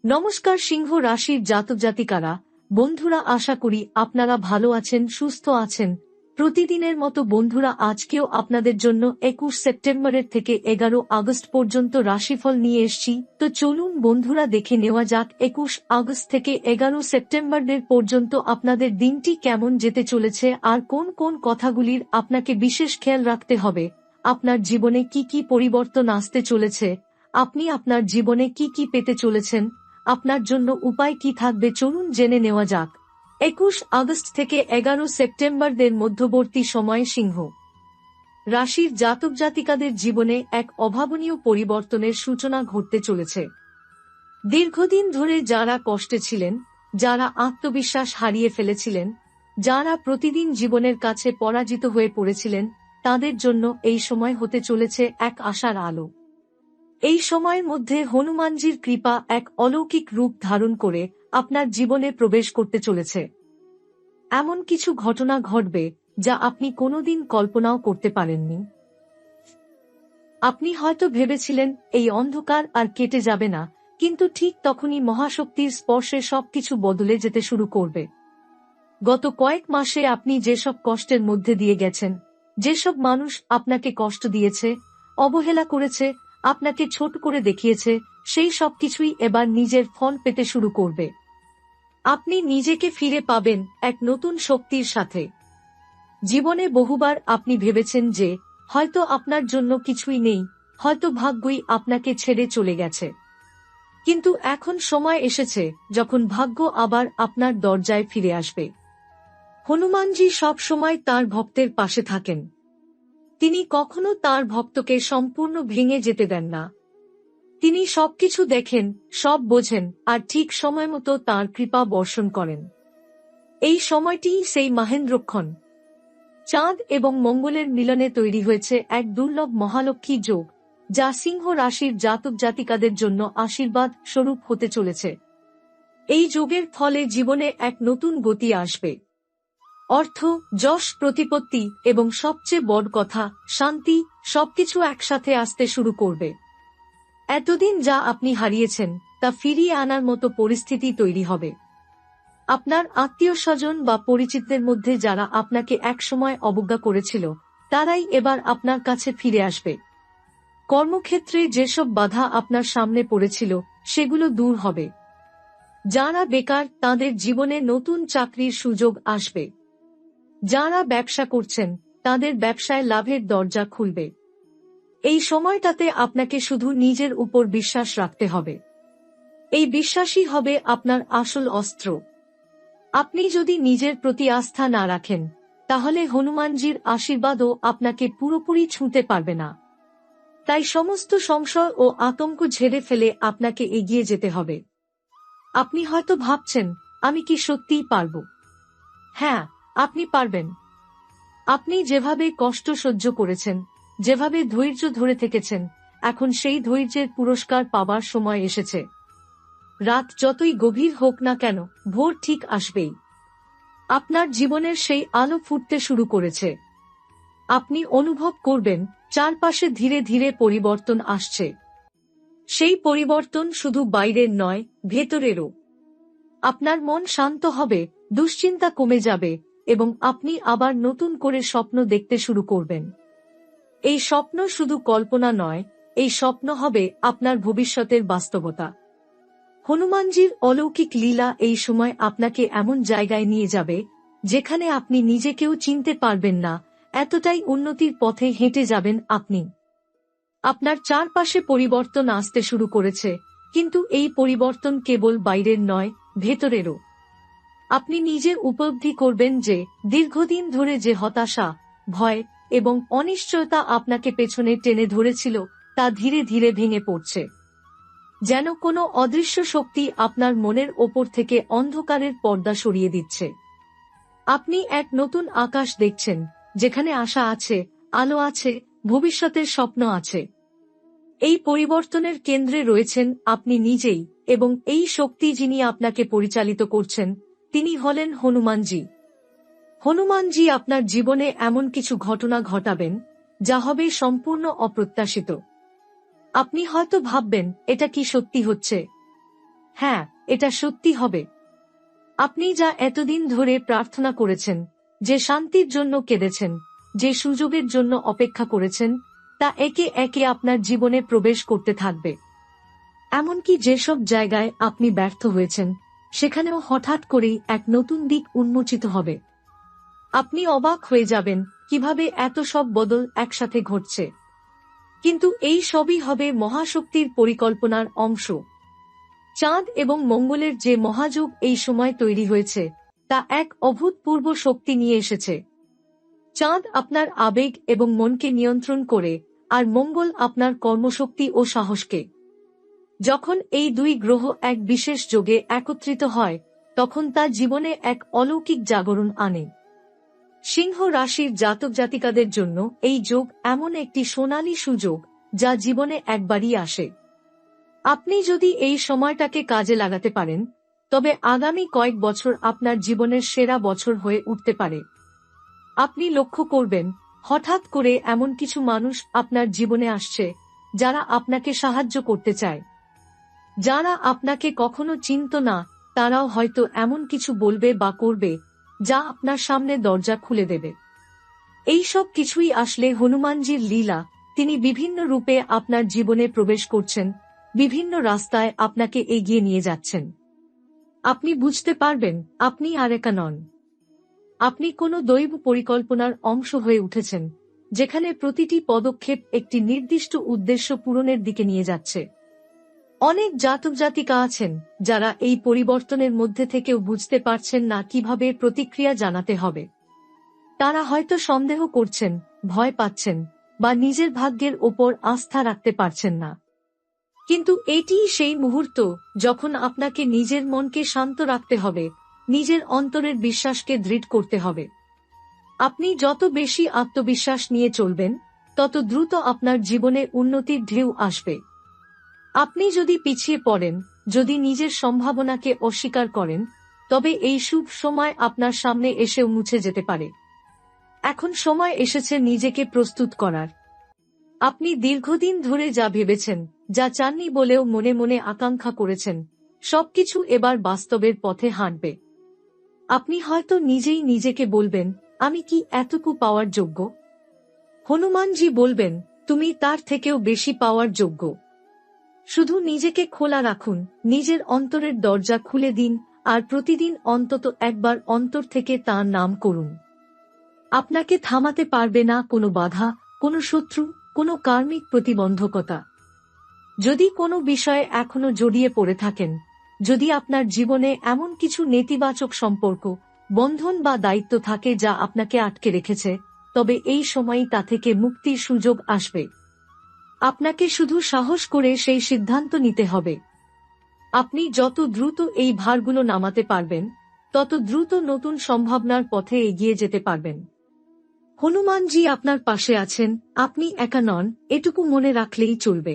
নমস্কার সিংহ রাশির জাতক জাতিকারা, বন্ধুরা, আশা করি আপনারা ভালো আছেন, সুস্থ আছেন। প্রতিদিনের মতো বন্ধুরা, আজকেও আপনাদের জন্য 21 সেপ্টেম্বরের থেকে 11 আগস্ট পর্যন্ত রাশিফল নিয়ে এসেছি। তো চলুন বন্ধুরা, দেখে নেওয়া যাক 21 আগস্ট থেকে 11 সেপ্টেম্বরের পর্যন্ত আপনাদের দিনটি কেমন যেতে চলেছে আর কোন কোন কথাগুলির আপনাকে বিশেষ খেয়াল রাখতে হবে। আপনার জীবনে কি কি পরিবর্তন আসতে চলেছে, আপনি আপনার জীবনে কি কি পেতে চলেছেন, আপনার জন্য উপায় কি থাকবে, চলুন জেনে নেওয়া যাক। 21 আগস্ট থেকে 11 সেপ্টেম্বরদের মধ্যবর্তী সময়ে সিংহ রাশির জাতক জাতিকাদের জীবনে এক অভাবনীয় পরিবর্তনের সূচনা ঘটতে চলেছে। দীর্ঘদিন ধরে যারা কষ্টে ছিলেন, যারা আত্মবিশ্বাস হারিয়ে ফেলেছিলেন, যারা প্রতিদিন জীবনের কাছে পরাজিত হয়ে পড়েছিলেন, তাদের জন্য এই সময় হতে চলেছে এক আশার আলো। এই সময়ের মধ্যে হনুমানজির কৃপা এক অলৌকিক রূপ ধারণ করে আপনার জীবনে প্রবেশ করতে চলেছে। এমন কিছু ঘটনা ঘটবে যা আপনি কোনোদিন কল্পনাও করতে পারেননি। আপনি হয়তো ভেবেছিলেন এই অন্ধকার আর কেটে যাবে না, কিন্তু ঠিক তখনই মহাশক্তির স্পর্শে সবকিছু বদলে যেতে শুরু করবে। গত কয়েক মাসে আপনি যেসব কষ্টের মধ্যে দিয়ে গেছেন, যেসব মানুষ আপনাকে কষ্ট দিয়েছে, অবহেলা করেছে, আপনাকে ছোট করে দেখিয়েছে, সেই সবকিছুই এবার নিজের ফল পেতে শুরু করবে। আপনি নিজেকে ফিরে পাবেন এক নতুন শক্তির সাথে। জীবনে বহুবার আপনি ভেবেছেন যে হয়তো আপনার জন্য কিছুই নেই, হয়তো ভাগ্যই আপনাকে ছেড়ে চলে গেছে। কিন্তু এখন সময় এসেছে যখন ভাগ্য আবার আপনার দরজায় ফিরে আসবে। হনুমানজি সব সময় তাঁর ভক্তের পাশে থাকেন। তিনি কখনো তাঁর ভক্তকে সম্পূর্ণ ভেঙে যেতে দেন না। তিনি সবকিছু দেখেন, সব বোঝেন আর ঠিক সময়মতো তাঁর কৃপা বর্ষণ করেন। এই সময়টিই সেই মহেন্দ্রক্ষণ। চাঁদ এবং মঙ্গলের মিলনে তৈরি হয়েছে এক দুর্লভ মহালক্ষ্মী যোগ, যা সিংহ রাশির জাতক জাতিকাদের জন্য আশীর্বাদ স্বরূপ হতে চলেছে। এই যোগের ফলে জীবনে এক নতুন গতি আসবে। অর্থ, যশ, প্রতিপত্তি এবং সবচেয়ে বড় কথা শান্তি, সবকিছু একসাথে আসতে শুরু করবে। এতদিন যা আপনি হারিয়েছেন তা ফিরিয়ে আনার মতো পরিস্থিতি তৈরি হবে। আপনার আত্মীয় স্বজন বা পরিচিতদের মধ্যে যারা আপনাকে একসময় অবজ্ঞা করেছিল, তারাই এবার আপনার কাছে ফিরে আসবে। কর্মক্ষেত্রে যেসব বাধা আপনার সামনে পড়েছিল, সেগুলো দূর হবে। যারা বেকার, তাদের জীবনে নতুন চাকরির সুযোগ আসবে। যারা ব্যবসা করছেন, তাদের ব্যবসায় লাভের দরজা খুলবে। এই সময়টাতে আপনাকে শুধু নিজের উপর বিশ্বাস রাখতে হবে। এই বিশ্বাসই হবে আপনার আসল অস্ত্র। আপনি যদি নিজের প্রতি আস্থা না রাখেন, তাহলে হনুমানজির আশীর্বাদও আপনাকে পুরোপুরি ছুঁতে পারবে না। তাই সমস্ত সংশয় ও আতঙ্ক ঝেড়ে ফেলে আপনাকে এগিয়ে যেতে হবে। আপনি হয়তো ভাবছেন, আমি কি সত্যিই পারব? হ্যাঁ, আপনি পারবেন। আপনি যেভাবে কষ্ট সহ্য করেছেন, যেভাবে ধৈর্য ধরে থেকেছেন, এখন সেই ধৈর্যের পুরস্কার পাবার সময় এসেছে। রাত যতই গভীর হোক না কেন, ভোর ঠিক আসবেই। আপনার জীবনের সেই আলো ফুটতে শুরু করেছে। আপনি অনুভব করবেন চারপাশে ধীরে ধীরে পরিবর্তন আসছে। সেই পরিবর্তন শুধু বাইরের নয়, ভেতরেরও। আপনার মন শান্ত হবে, দুশ্চিন্তা কমে যাবে এবং আপনি আবার নতুন করে স্বপ্ন দেখতে শুরু করবেন। এই স্বপ্ন শুধু কল্পনা নয়, এই স্বপ্ন হবে আপনার ভবিষ্যতের বাস্তবতা। হনুমানজির অলৌকিক লীলা এই সময় আপনাকে এমন জায়গায় নিয়ে যাবে যেখানে আপনি নিজেকেও চিনতে পারবেন না, এতটাই উন্নতির পথে হেঁটে যাবেন আপনি। আপনার চারপাশে পরিবর্তন আসতে শুরু করেছে, কিন্তু এই পরিবর্তন কেবল বাইরের নয়, ভেতরেরও। আপনি নিজে উপলব্ধি করবেন যে দীর্ঘদিন ধরে যে হতাশা, ভয় এবং অনিশ্চয়তা আপনাকে পেছনে টেনে ধরেছিল, তা ধীরে ধীরে ভেঙে পড়ছে। যেন কোনো অদৃশ্য শক্তি আপনার মনের ওপর থেকে অন্ধকারের পর্দা সরিয়ে দিচ্ছে। আপনি এক নতুন আকাশ দেখছেন, যেখানে আশা আছে, আলো আছে, ভবিষ্যতের স্বপ্ন আছে। এই পরিবর্তনের কেন্দ্রে রয়েছেন আপনি নিজেই, এবং এই শক্তি যিনি আপনাকে পরিচালিত করছেন, তিনি হলেন হনুমানজি। হনুমানজি আপনার জীবনে এমন কিছু ঘটনা ঘটাবেন যা হবে সম্পূর্ণ অপ্রত্যাশিত। আপনি হয়তো ভাববেন, এটা কি সত্যি হচ্ছে? হ্যাঁ, এটা সত্যি হবে। আপনি যা এতদিন ধরে প্রার্থনা করেছেন, যে শান্তির জন্য কেঁদেছেন, যে সুযোগের জন্য অপেক্ষা করেছেন, তা একে একে আপনার জীবনে প্রবেশ করতে থাকবে। এমনকি যেসব জায়গায় আপনি ব্যর্থ হয়েছেন, সেখানেও হঠাৎ করেই এক নতুন দিক উন্মোচিত হবে। আপনি অবাক হয়ে যাবেন কিভাবে এত সব বদল একসাথে ঘটছে। কিন্তু এই সবই হবে মহাশক্তির পরিকল্পনার অংশ। চাঁদ এবং মঙ্গলের যে মহাযোগ এই সময় তৈরি হয়েছে, তা এক অভূতপূর্ব শক্তি নিয়ে এসেছে। চাঁদ আপনার আবেগ এবং মনকে নিয়ন্ত্রণ করে, আর মঙ্গল আপনার কর্মশক্তি ও সাহসকে। যখন এই দুই গ্রহ এক বিশেষ যোগে একত্রিত হয়, তখন তা জীবনে এক অলৌকিক জাগরণ আনে। সিংহ রাশির জাতক জাতিকাদের জন্য এই যোগ এমন একটি সোনালী সুযোগ, যা জীবনে একবারই আসে। আপনি যদি এই সময়টাকে কাজে লাগাতে পারেন, তবে আগামী কয়েক বছর আপনার জীবনের সেরা বছর হয়ে উঠতে পারে। আপনি লক্ষ্য করবেন, হঠাৎ করে এমন কিছু মানুষ আপনার জীবনে আসছে, যারা আপনাকে সাহায্য করতে চায়। যারা আপনাকে কখনো চিনত না, তারাও হয়তো এমন কিছু বলবে বা করবে, যা আপনার সামনে দরজা খুলে দেবে। এই সব কিছুই আসলে হনুমানজির লীলা। তিনি বিভিন্ন রূপে আপনার জীবনে প্রবেশ করছেন, বিভিন্ন রাস্তায় আপনাকে এগিয়ে নিয়ে যাচ্ছেন। আপনি বুঝতে পারবেন, আপনি আর একা নন। আপনি কোনো দৈব পরিকল্পনার অংশ হয়ে উঠেছেন, যেখানে প্রতিটি পদক্ষেপ একটি নির্দিষ্ট উদ্দেশ্য পূরণের দিকে নিয়ে যাচ্ছে। অনেক জাতক জাতিকা আছেন, যারা এই পরিবর্তনের মধ্যে থেকেও বুঝতে পারছেন না কিভাবে প্রতিক্রিয়া জানাতে হবে। তারা হয়তো সন্দেহ করছেন, ভয় পাচ্ছেন, বা নিজের ভাগ্যের ওপর আস্থা রাখতে পারছেন না। কিন্তু এটিই সেই মুহূর্ত যখন আপনাকে নিজের মনকে শান্ত রাখতে হবে, নিজের অন্তরের বিশ্বাসকে দৃঢ় করতে হবে। আপনি যত বেশি আত্মবিশ্বাস নিয়ে চলবেন, তত দ্রুত আপনার জীবনে উন্নতির ঢেউ আসবে। আপনি যদি পিছিয়ে পড়েন, যদি নিজের সম্ভাবনাকে অস্বীকার করেন, তবে এই শুভ সময় আপনার সামনে এসেও মুছে যেতে পারে। এখন সময় এসেছে নিজেকে প্রস্তুত করার। আপনি দীর্ঘদিন ধরে যা ভেবেছেন, যা চাননি বলেও মনে মনে আকাঙ্ক্ষা করেছেন, সবকিছু এবার বাস্তবের পথে হাঁটবে। আপনি হয়তো নিজেই নিজেকে বলবেন, আমি কি এতটুকু পাওয়ার যোগ্য? হনুমানজি বলবেন, তুমি তার থেকেও বেশি পাওয়ার যোগ্য। শুধু নিজেকে খোলা রাখুন, নিজের অন্তরের দরজা খুলে দিন, আর প্রতিদিন অন্তত একবার অন্তর থেকে তাঁর নাম করুন। আপনাকে থামাতে পারবে না কোনো বাধা, কোনো শত্রু, কোনো কার্মিক প্রতিবন্ধকতা। যদি কোনো বিষয়ে এখনো জড়িয়ে পড়ে থাকেন, যদি আপনার জীবনে এমন কিছু নেতিবাচক সম্পর্ক, বন্ধন বা দায়িত্ব থাকে যা আপনাকে আটকে রেখেছে, তবে এই সময়ই তা থেকে মুক্তির সুযোগ আসবে। আপনাকে শুধু সাহস করে সেই সিদ্ধান্ত নিতে হবে। আপনি যত দ্রুত এই ভারগুলো নামাতে পারবেন, তত দ্রুত নতুন সম্ভাবনার পথে এগিয়ে যেতে পারবেন। হনুমানজি আপনার পাশে আছেন, আপনি একা নন, এটুকু মনে রাখলেই চলবে।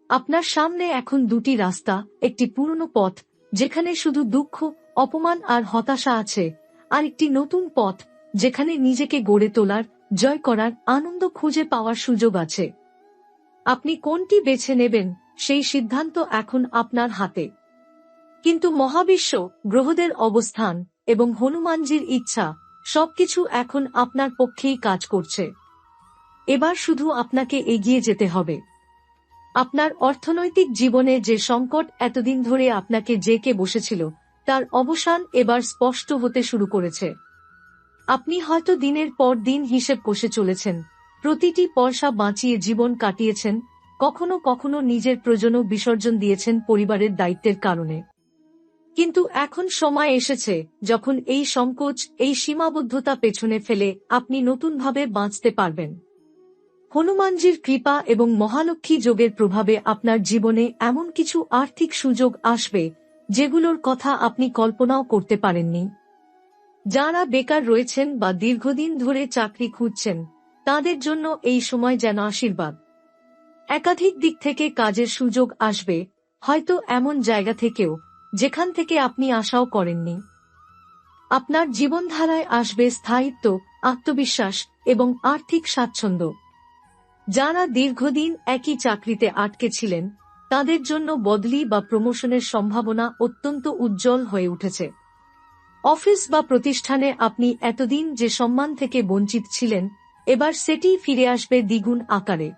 আপনার সামনে এখন দুটি রাস্তা, একটি পুরনো পথ, যেখানে শুধু দুঃখ, অপমান আর হতাশা আছে, আর একটি নতুন পথ, যেখানে নিজেকে গড়ে তোলার, জয় করার, আনন্দ খুঁজে পাওয়ার সুযোগ আছে। আপনি কোনটি বেছে নেবেন, সেই সিদ্ধান্ত এখন আপনার হাতে। কিন্তু মহাবিশ্ব, গ্রহদের অবস্থান এবং হনুমানজির ইচ্ছা, সবকিছু এখন আপনার পক্ষেই কাজ করছে। এবার শুধু আপনাকে এগিয়ে যেতে হবে। আপনার অর্থনৈতিক জীবনে যে সংকট এতদিন ধরে আপনাকে জেঁকে বসেছিল, তার অবসান এবার স্পষ্ট হতে শুরু করেছে। আপনি হয়তো দিনের পর দিন হিসেব কষে চলেছেন, প্রতিটি পয়সা বাঁচিয়ে জীবন কাটিয়েছেন, কখনো কখনো নিজের প্রয়োজনও বিসর্জন দিয়েছেন পরিবারের দায়িত্বের কারণে। কিন্তু এখন সময় এসেছে, যখন এই সংকোচ, এই সীমাবদ্ধতা পেছনে ফেলে আপনি নতুনভাবে বাঁচতে পারবেন। হনুমানজির কৃপা এবং মহালক্ষ্মী যোগের প্রভাবে আপনার জীবনে এমন কিছু আর্থিক সুযোগ আসবে, যেগুলোর কথা আপনি কল্পনাও করতে পারেননি। যারা বেকার রয়েছেন বা দীর্ঘদিন ধরে চাকরি খুঁজছেন, তাদের জন্য এই সময় যেন আশীর্বাদ। একাধিক দিক থেকে কাজের সুযোগ আসবে, হয়তো এমন জায়গা থেকেও, যেখান থেকে আপনি আশাও করেননি। আপনার জীবনধারায় আসবে স্থায়িত্ব, আত্মবিশ্বাস এবং আর্থিক স্বাচ্ছন্দ্য। যারা দীর্ঘদিন একই চাকরিতে আটকে ছিলেন, তাদের জন্য বদলি বা প্রমোশনের সম্ভাবনা অত্যন্ত উজ্জ্বল হয়ে উঠেছে। অফিস বা প্রতিষ্ঠানে আপনি এতদিন যে সম্মান থেকে বঞ্চিত ছিলেন, এবার সেটি ফিরে আসবে দ্বিগুণ আকারে।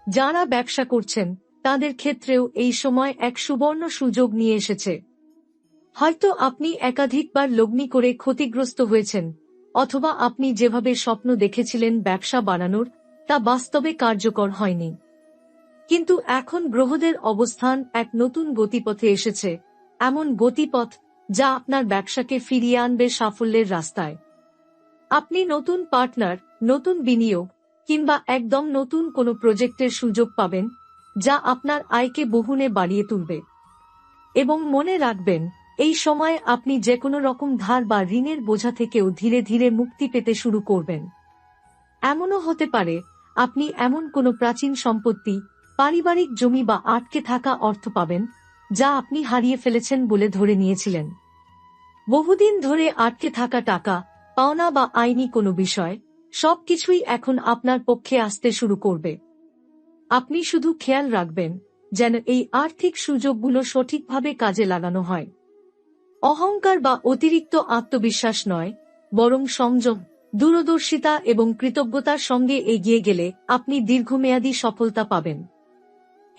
যারা ব্যবসা করছেন তাদের ক্ষেত্রেও এই সময় এক সুবর্ণ সুযোগ নিয়ে এসেছে। হয়তো আপনি একাধিকবার লগ্নি করে ক্ষতিগ্রস্ত হয়েছেন, অথবা আপনি যেভাবে স্বপ্ন দেখেছিলেন ব্যবসা বাড়ানোর, তা বাস্তবে কার্যকর হয়নি। কিন্তু এখন গ্রহদের অবস্থান এক নতুন গতিপথে এসেছে, এমন গতিপথ যা আপনার ব্যবসাকে ফিরিয়ে আনবে সাফল্যের রাস্তায়। আপনি নতুন পার্টনার, নতুন বিনিয়োগ কিংবা একদম নতুন কোনো প্রজেক্টের সুযোগ পাবেন, যা আপনার আয়কে বহুগুণে বাড়িয়ে তুলবে। এবং মনে রাখবেন, এই সময়ে আপনি যে কোনো রকম ধার বা ঋণের বোঝা থেকেও ধীরে ধীরে মুক্তি পেতে শুরু করবেন। এমনও হতে পারে আপনি এমন কোনো প্রাচীন সম্পত্তি, পারিবারিক জমি বা আটকে থাকা অর্থ পাবেন, যা আপনি হারিয়ে ফেলেছেন বলে ধরে নিয়েছিলেন। বহুদিন ধরে আটকে থাকা টাকা, পাওনা বা আইনি কোনো বিষয়, সবকিছুই এখন আপনার পক্ষে আসতে শুরু করবে। আপনি শুধু খেয়াল রাখবেন যেন এই আর্থিক সুযোগগুলো সঠিকভাবে কাজে লাগানো হয়। অহংকার বা অতিরিক্ত আত্মবিশ্বাস নয়, বরং সংযম, দূরদর্শিতা এবং কৃতজ্ঞতার সঙ্গে এগিয়ে গেলে আপনি দীর্ঘমেয়াদী সফলতা পাবেন।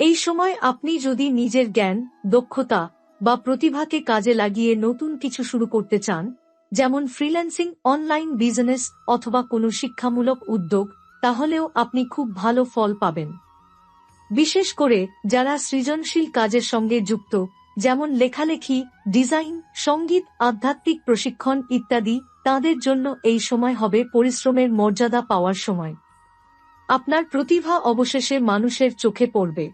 এই সময় আপনি যদি নিজের জ্ঞান, দক্ষতা বা প্রতিভাকে কাজে লাগিয়ে নতুন কিছু শুরু করতে চান, যেমন ফ্রিল্যান্সিং, অনলাইন বিজনেস অথবা কোনো শিক্ষামূলক উদ্যোগ, তাহলেও আপনি খুব ভালো ফল পাবেন। বিশেষ করে যারা সৃজনশীল কাজের সঙ্গে যুক্ত, যেমন লেখালেখি, ডিজাইন, সঙ্গীত, আধ্যাত্মিক প্রশিক্ষণ ইত্যাদি, তাদের জন্য এই সময় হবে পরিশ্রমের মর্যাদা পাওয়ার সময়। আপনার প্রতিভা অবশেষে মানুষের চোখে পড়বে।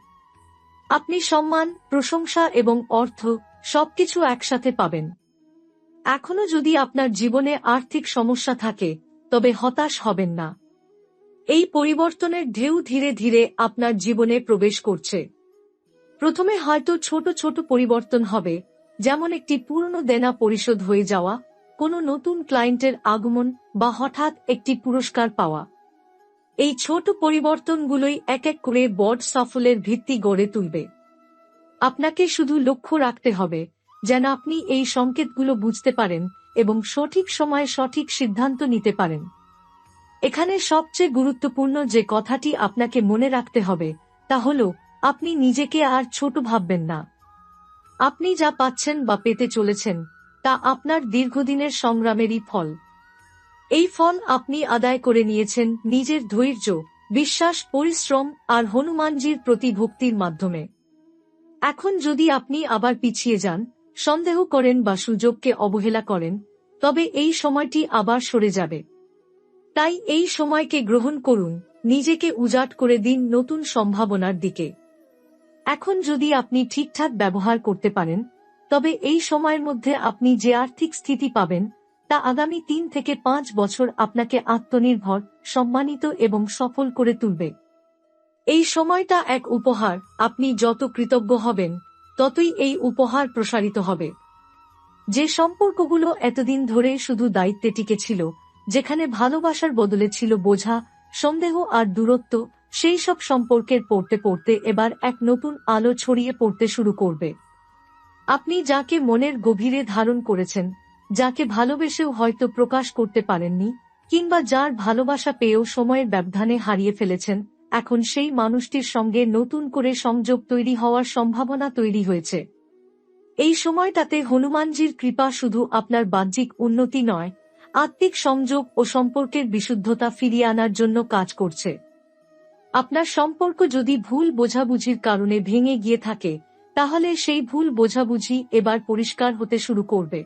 আপনি সম্মান, প্রশংসা এবং অর্থ সবকিছু একসাথে পাবেন। এখনো যদি আপনার জীবনে আর্থিক সমস্যা থাকে, তবে হতাশ হবেন না। এই পরিবর্তনের ঢেউ ধীরে ধীরে আপনার জীবনে প্রবেশ করছে। প্রথমে হয়তো ছোট ছোট পরিবর্তন হবে, যেমন একটি পুরনো দেনা পরিশোধ হয়ে যাওয়া, কোনো নতুন ক্লায়েন্টের আগমন বা হঠাৎ একটি পুরস্কার পাওয়া। এই ছোট পরিবর্তনগুলোই এক এক করে বড় সাফল্যের ভিত্তি গড়ে তুলবে। আপনাকে শুধু লক্ষ্য রাখতে হবে যেন আপনি এই সংকেতগুলো বুঝতে পারেন এবং সঠিক সময়ে সঠিক সিদ্ধান্ত নিতে পারেন। এখানে সবচেয়ে গুরুত্বপূর্ণ যে কথাটি আপনাকে মনে রাখতে হবে তা হল, আপনি নিজেকে আর ছোট ভাববেন না। আপনি যা পাচ্ছেন বা পেতে চলেছেন তা আপনার দীর্ঘদিনের সংগ্রামেরই ফল। এই ফল আপনি আদায় করে নিয়েছেন নিজের ধৈর্য, বিশ্বাস, পরিশ্রম আর হনুমানজির প্রতি ভক্তির মাধ্যমে। এখন যদি আপনি আবার পিছিয়ে যান, সন্দেহ করেন বা সুযোগকে অবহেলা করেন, তবে এই সময়টি আবার সরে যাবে। তাই এই সময়কে গ্রহণ করুন, নিজেকে উজাট করে দিন নতুন সম্ভাবনার দিকে। এখন যদি আপনি ঠিকঠাক ব্যবহার করতে পারেন, তবে এই সময়ের মধ্যে আপনি যে আর্থিক স্থিতি পাবেন তা আগামী 3 থেকে 5 বছর আপনাকে আত্মনির্ভর, সম্মানিত এবং সফল করে তুলবে। এই সময়টা এক উপহার, আপনি যত কৃতজ্ঞ হবেন ততই এই উপহার প্রসারিত হবে। যে সম্পর্কগুলো এতদিন ধরে শুধু দায়িত্বে টিকে ছিল, যেখানে ভালোবাসার বদলে ছিল বোঝা, সন্দেহ আর দূরত্ব, সেই সব সম্পর্কের পড়তে পড়তে এবার এক নতুন আলো ছড়িয়ে পড়তে শুরু করবে। আপনি যাকে মনের গভীরে ধারণ করেছেন, যাকে ভালোবেসেও হয়তো প্রকাশ করতে পারেননি, কিংবা যার ভালোবাসা পেয়েও সময়ের ব্যবধানে হারিয়ে ফেলেছেন, এখন সেই মানুষটির সঙ্গে নতুন করে সংযোগ তৈরি হওয়ার সম্ভাবনা তৈরি হয়েছে। এই সময়টাতে হনুমানজির কৃপা শুধু আপনার বাহ্যিক উন্নতি নয়, আত্মিক সংযোগ ও সম্পর্কের বিশুদ্ধতা ফিরিয়ে আনার জন্য কাজ করছে। আপনার সম্পর্ক যদি ভুল বোঝাবুঝির কারণে ভেঙে গিয়ে থাকে, তাহলে সেই ভুল বোঝাবুঝি এবার পরিষ্কার হতে শুরু করবে।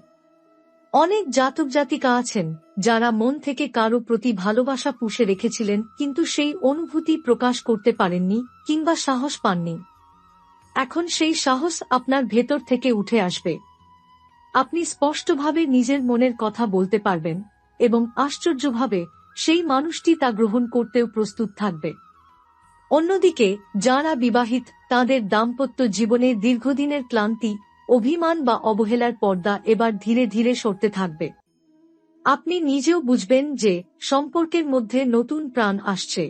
অনেক জাতক জাতিকা আছেন যারা মন থেকে কারো প্রতি ভালোবাসা পুষে রেখেছিলেন, কিন্তু সেই অনুভূতি প্রকাশ করতে পারেননি কিংবা সাহস পাননি। এখন সেই সাহস আপনার ভেতর থেকে উঠে আসবে। আপনি স্পষ্টভাবে নিজের মনের কথা বলতে পারবেন এবং আশ্চর্যভাবে সেই মানুষটি তা গ্রহণ করতেও প্রস্তুত থাকবে। অন্যদিকে যারা বিবাহিত, তাদের দাম্পত্য জীবনে দীর্ঘদিনের ক্লান্তি, অভিমান বা অবহেলার পর্দা এবার ধীরে ধীরে সরতে থাকবে। আপনি নিজেও বুঝবেন যে সম্পর্কের মধ্যে নতুন প্রাণ আসছে।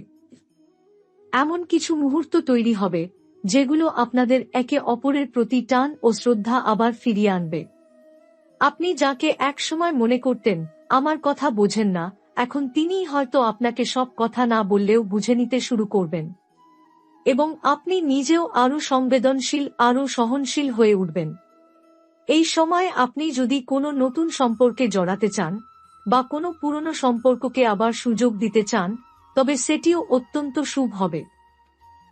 এমন কিছু মুহূর্ত তৈরি হবে যেগুলো আপনাদের একে অপরের প্রতি টান ও শ্রদ্ধা আবার ফিরিয়ে আনবে। আপনি যাকে একসময় মনে করতেন আমার কথা বোঝেন না, এখন তিনিই হয়তো আপনাকে সব কথা না বললেও বুঝে নিতে শুরু করবেন, এবং আপনি নিজেও আরও সংবেদনশীল, আরও সহনশীল হয়ে উঠবেন। এই সময় আপনি যদি কোনো নতুন সম্পর্কে জড়াতে চান বা কোনো পুরনো সম্পর্ককে আবার সুযোগ দিতে চান, তবে সেটিও অত্যন্ত শুভ হবে।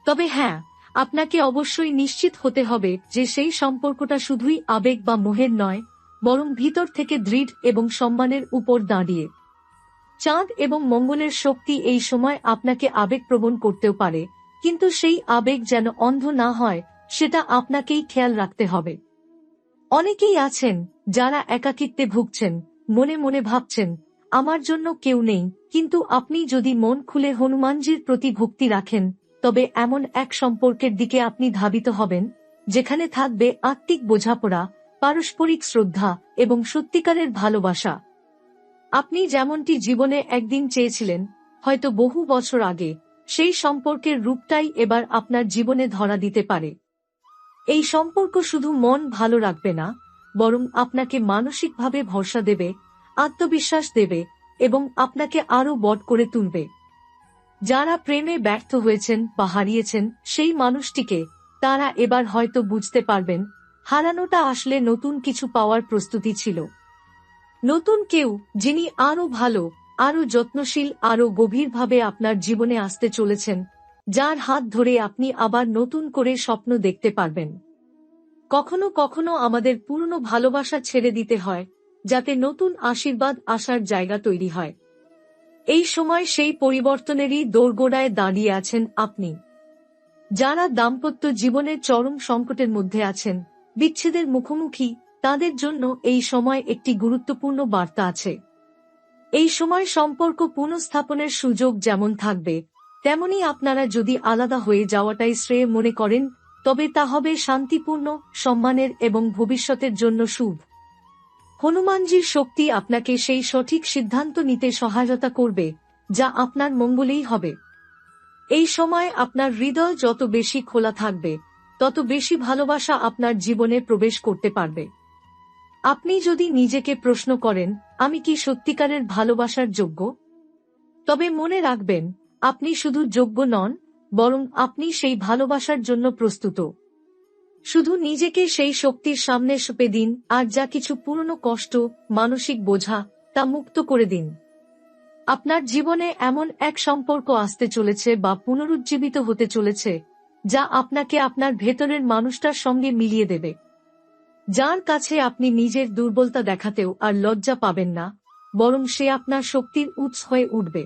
তবে হ্যাঁ, আপনাকে অবশ্যই নিশ্চিত হতে হবে যে সেই সম্পর্কটা শুধুই আবেগ বা মোহের নয়, বরং ভিতর থেকে দৃঢ় এবং সম্মানের উপর দাঁড়িয়ে। চাঁদ এবং মঙ্গলের শক্তি এই সময় আপনাকে আবেগপ্রবণ করতেও পারে, কিন্তু সেই আবেগ যেন অন্ধ না হয় সেটা আপনাকেই খেয়াল রাখতে হবে। অনেকেই আছেন যারা একাকিত্বে ভুগছেন, মনে মনে ভাবছেন আমার জন্য কেউ নেই, কিন্তু আপনি যদি মন খুলে হনুমানজির প্রতি ভক্তি রাখেন, তবে এমন এক সম্পর্কের দিকে আপনি ধাবিত হবেন যেখানে থাকবে আত্মিক বোঝাপড়া, পারস্পরিক শ্রদ্ধা এবং সত্যিকারের ভালোবাসা। আপনি যেমনটি জীবনে একদিন চেয়েছিলেন, হয়তো বহু বছর আগে, সেই সম্পর্কের রূপটাই এবার আপনার জীবনে ধরা দিতে পারে। এই সম্পর্ক শুধু মন ভালো রাখবে না, বরং আপনাকে মানসিকভাবে ভরসা দেবে, আত্মবিশ্বাস দেবে এবং আপনাকে আরও বড় করে তুলবে। যারা প্রেমে ব্যর্থ হয়েছেন বা হারিয়েছেন সেই মানুষটিকে, তারা এবার হয়তো বুঝতে পারবেন হারানোটা আসলে নতুন কিছু পাওয়ার প্রস্তুতি ছিল। নতুন কেউ যিনি আরও ভালো, আরও যত্নশীল, আরও গভীরভাবে আপনার জীবনে আসতে চলেছেন, যার হাত ধরে আপনি আবার নতুন করে স্বপ্ন দেখতে পারবেন। কখনো কখনো আমাদের পুরনো ভালোবাসা ছেড়ে দিতে হয়, যাতে নতুন আশীর্বাদ আসার জায়গা তৈরি হয়। এই সময় সেই পরিবর্তনেরই দোরগোড়ায় দাঁড়িয়ে আছেন আপনি। যারা দাম্পত্য জীবনের চরম সংকটের মধ্যে আছেন, বিচ্ছেদের মুখোমুখি, তাদের জন্য এই সময় একটি গুরুত্বপূর্ণ বার্তা আছে। এই সময় সম্পর্ক পুনঃস্থাপনের সুযোগ যেমন থাকবে, তেমনি আপনারা যদি আলাদা হয়ে যাওয়াটাই শ্রেয় মনে করেন, তবে তা হবে শান্তিপূর্ণ, সম্মানের এবং ভবিষ্যতের জন্য শুভ। হনুমানজির শক্তি আপনাকে সেই সঠিক সিদ্ধান্ত নিতে সহায়তা করবে, যা আপনার মঙ্গলেই হবে। এই সময় আপনার হৃদয় যত বেশি খোলা থাকবে, তত বেশি ভালোবাসা আপনার জীবনে প্রবেশ করতে পারবে। আপনি যদি নিজেকে প্রশ্ন করেন আমি কি সত্যিকারের ভালোবাসার যোগ্য, তবে মনে রাখবেন আপনি শুধু যোগ্য নন, বরং আপনি সেই ভালোবাসার জন্য প্রস্তুত। শুধু নিজেকে সেই শক্তির সামনে সঁপে দিন, আর যা কিছু পুরনো কষ্ট, মানসিক বোঝা, তা মুক্ত করে দিন। আপনার জীবনে এমন এক সম্পর্ক আসতে চলেছে বা পুনরুজ্জীবিত হতে চলেছে, যা আপনাকে আপনার ভেতরের মানুষটার সঙ্গে মিলিয়ে দেবে, যার কাছে আপনি নিজের দুর্বলতা দেখাতেও আর লজ্জা পাবেন না, বরং সে আপনার শক্তির উৎস হয়ে উঠবে।